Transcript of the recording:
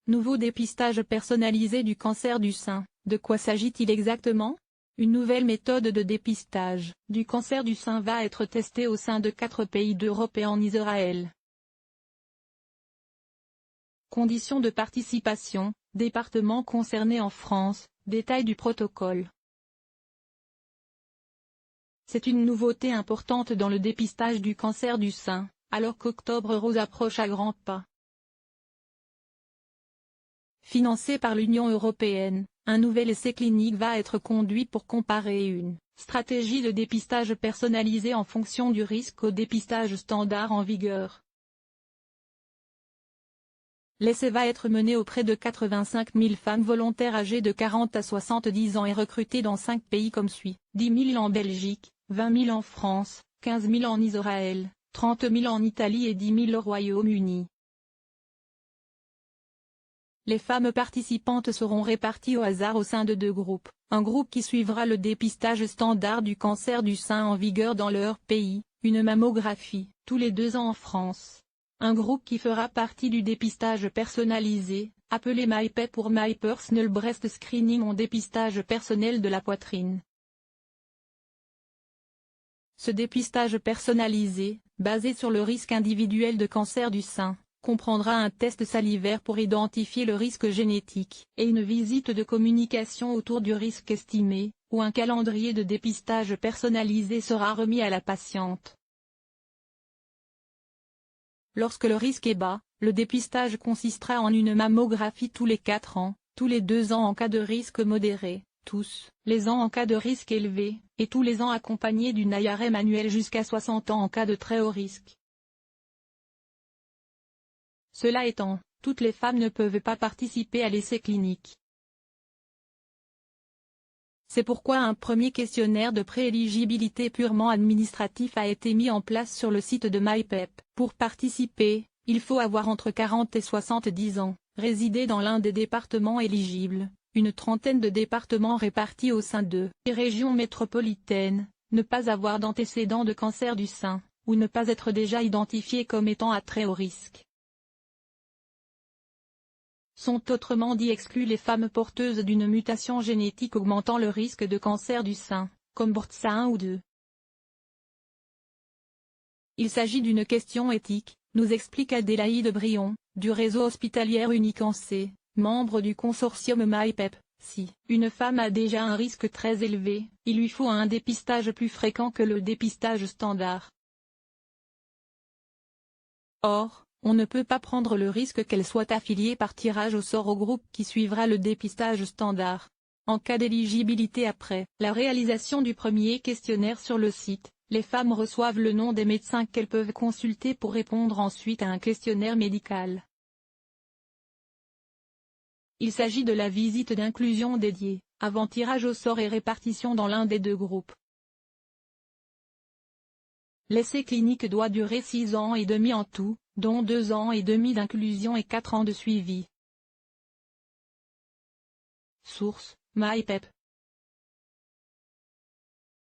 Nouveau dépistage personnalisé du cancer du sein. De quoi s'agit-il exactement? Une nouvelle méthode de dépistage du cancer du sein va être testée au sein de 4 pays d'Europe et en Israël. Conditions de participation, départements concernés en France, détails du protocole. C'est une nouveauté importante dans le dépistage du cancer du sein, alors qu'Octobre Rose approche à grands pas. Financé par l'Union européenne, un nouvel essai clinique va être conduit pour comparer une stratégie de dépistage personnalisée en fonction du risque au dépistage standard en vigueur. L'essai va être mené auprès de 85 000 femmes volontaires âgées de 40 à 70 ans et recrutées dans 5 pays comme suit: 10 000 en Belgique, 20 000 en France, 15 000 en Israël, 30 000 en Italie et 10 000 au Royaume-Uni. Les femmes participantes seront réparties au hasard au sein de 2 groupes, un groupe qui suivra le dépistage standard du cancer du sein en vigueur dans leur pays, une mammographie, tous les 2 ans en France. Un groupe qui fera partie du dépistage personnalisé, appelé MyPep pour My Personal Breast Screening en dépistage personnel de la poitrine. Ce dépistage personnalisé, basé sur le risque individuel de cancer du sein, comprendra un test salivaire pour identifier le risque génétique, et une visite de communication autour du risque estimé, où un calendrier de dépistage personnalisé sera remis à la patiente. Lorsque le risque est bas, le dépistage consistera en une mammographie tous les 4 ans, tous les 2 ans en cas de risque modéré, tous les ans en cas de risque élevé, et tous les ans accompagné d'une IRM annuelle jusqu'à 60 ans en cas de très haut risque. Cela étant, toutes les femmes ne peuvent pas participer à l'essai clinique. C'est pourquoi un premier questionnaire de prééligibilité purement administratif a été mis en place sur le site de MyPep. Pour participer, il faut avoir entre 40 et 70 ans, résider dans l'un des départements éligibles, une trentaine de départements répartis au sein de régions métropolitaines, ne pas avoir d'antécédents de cancer du sein, ou ne pas être déjà identifié comme étant à très haut risque. Sont autrement dit exclues les femmes porteuses d'une mutation génétique augmentant le risque de cancer du sein, comme BRCA 1 ou 2. Il s'agit d'une question éthique, nous explique Adélaïde Brion, du réseau hospitalier Unicancé, membre du consortium MyPep. Si une femme a déjà un risque très élevé, il lui faut un dépistage plus fréquent que le dépistage standard. Or, on ne peut pas prendre le risque qu'elle soit affiliée par tirage au sort au groupe qui suivra le dépistage standard. En cas d'éligibilité après la réalisation du premier questionnaire sur le site, les femmes reçoivent le nom des médecins qu'elles peuvent consulter pour répondre ensuite à un questionnaire médical. Il s'agit de la visite d'inclusion dédiée, avant tirage au sort et répartition dans l'un des 2 groupes. L'essai clinique doit durer 6 ans et demi en tout, dont 2 ans et demi d'inclusion et 4 ans de suivi. Source: MyPep.